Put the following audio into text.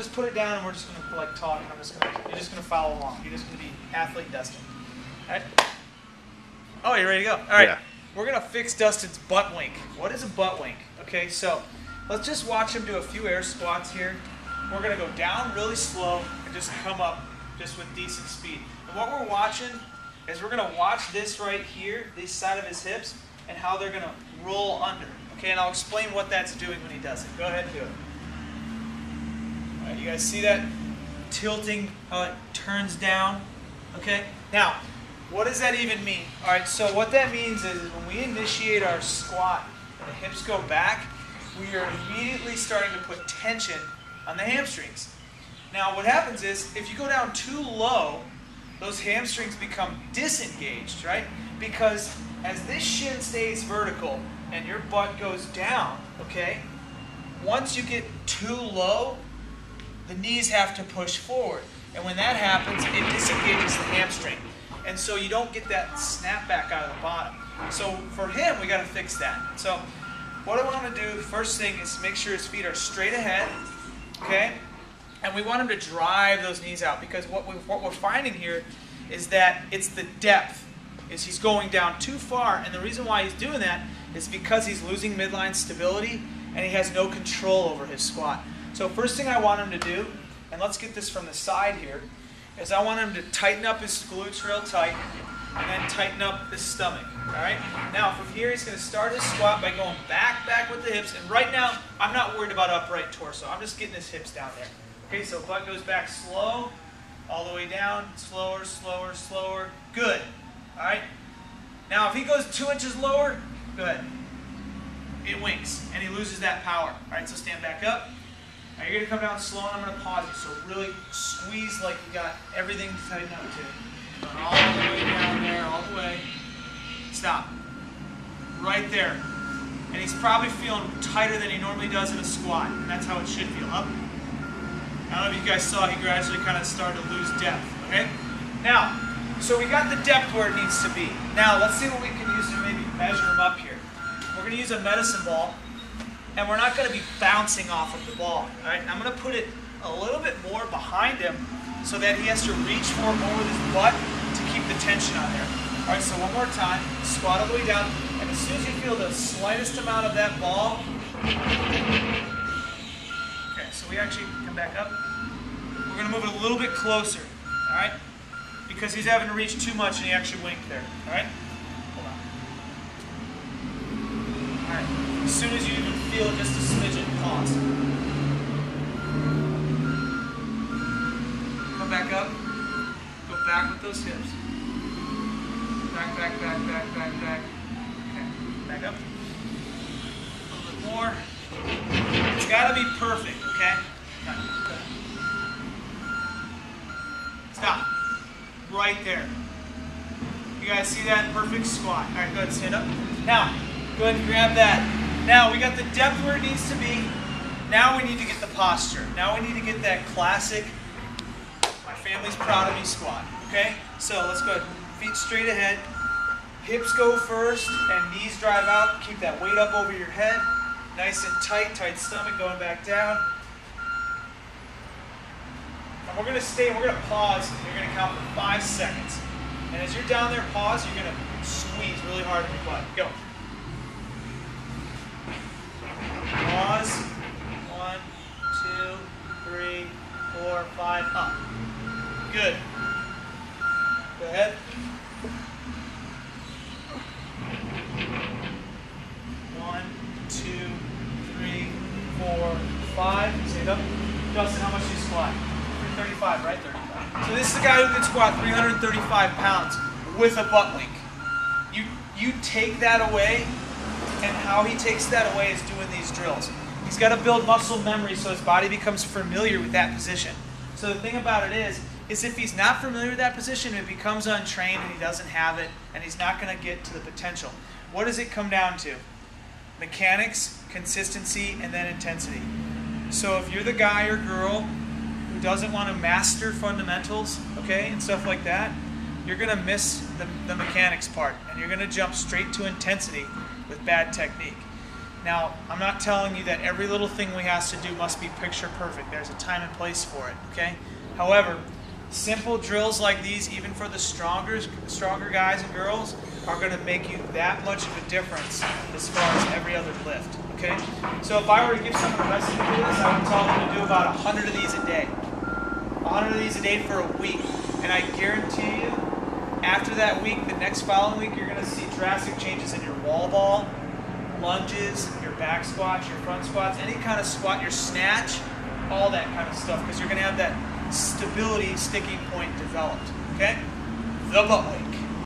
Just put it down and we're just going to like talk. And you're just going to follow along. You're just going to be athlete Dustin. All right? Oh, you ready to go? All right. Yeah. We're going to fix Dustin's butt wink. What is a butt wink? Okay, so let's just watch him do a few air squats here. We're going to go down really slow and just come up just with decent speed. And what we're watching is we're going to watch this right here, this side of his hips, and how they're going to roll under. Okay, and I'll explain what that's doing when he does it. Go ahead and do it. All right, you guys see that tilting, how it turns down? Okay, now, what does that even mean? All right, so what that means is when we initiate our squat and the hips go back, we are immediately starting to put tension on the hamstrings. Now, what happens is if you go down too low, those hamstrings become disengaged, right? Because as this shin stays vertical and your butt goes down, okay, once you get too low, the knees have to push forward. And when that happens, it disengages the hamstring. And so you don't get that snap back out of the bottom. So for him, we got to fix that. So what I want to do, first thing, is make sure his feet are straight ahead, okay? And we want him to drive those knees out, because what we're finding here is that it's the depth. Is he's going down too far, and the reason why he's doing that is because he's losing midline stability and he has no control over his squat. So first thing I want him to do, and let's get this from the side here, is I want him to tighten up his glutes real tight and then tighten up his stomach. All right? Now from here he's going to start his squat by going back with the hips, and right now I'm not worried about upright torso. I'm just getting his hips down there. Okay, so butt goes back slow, all the way down, slower, slower, slower. Good. All right? Now if he goes 2 inches lower, good. It winks and he loses that power. All right, so stand back up. Now you're going to come down slow and I'm going to pause you. So really squeeze like you got everything tightened up to. Going all the way down there, all the way. Stop. Right there. And he's probably feeling tighter than he normally does in a squat. And that's how it should feel. Up. I don't know if you guys saw, he gradually kind of started to lose depth. Okay? Now, so we got the depth where it needs to be. Now, let's see what we can use to maybe measure him up here. We're going to use a medicine ball. And we're not going to be bouncing off of the ball. All right? I'm going to put it a little bit more behind him so that he has to reach for it more with his butt to keep the tension on there. All right, so one more time. Squat all the way down. And as soon as you feel the slightest amount of that ball, okay, so we actually come back up. We're going to move it a little bit closer. All right? Because he's having to reach too much and he actually winked there. All right? Hold on. All right. As soon as you even feel just a smidgen, pause. Come back up. Go back with those hips. Back, back, back, back, back, back. Okay. Back up. A little bit more. It's got to be perfect, okay? Stop. Right there. You guys see that? Perfect squat. All right, go ahead and stand up. Now, go ahead and grab that. Now, we got the depth where it needs to be. Now we need to get the posture. Now we need to get that classic, my family's proud of me squat. Okay? So let's go ahead. Feet straight ahead. Hips go first and knees drive out. Keep that weight up over your head. Nice and tight. Tight stomach going back down. And we're going to stay, we're going to pause. You're going to count for 5 seconds. And as you're down there, pause, you're going to squeeze really hard in your butt. Go. Pause. 1, 2, 3, 4, 5, up. Good. Go ahead. 1, 2, 3, 4, 5. Stand up. Dustin, how much do you squat? 335, right? 35. So this is the guy who can squat 335 pounds with a butt wink. You take that away, and how he takes that away is doing these drills. He's got to build muscle memory so his body becomes familiar with that position. So the thing about it is if he's not familiar with that position, it becomes untrained and he doesn't have it, and he's not going to get to the potential. What does it come down to? Mechanics, consistency, and then intensity. So if you're the guy or girl who doesn't want to master fundamentals, okay, and stuff like that, you're going to miss the mechanics part, and you're going to jump straight to intensity with bad technique. Now, I'm not telling you that every little thing we have to do must be picture perfect. There's a time and place for it, okay? However, simple drills like these, even for the stronger guys and girls, are going to make you that much of a difference as far as every other lift, okay? So if I were to give someone a recipe for this, I would tell them to do about 100 of these a day. 100 of these a day for a week. And I guarantee you, after that week, the next following week, you're going to see drastic changes in your wall ball, lunges, your back squats, your front squats, any kind of squat, your snatch, all that kind of stuff, because you're going to have that stability sticking point developed, okay? The butt wink.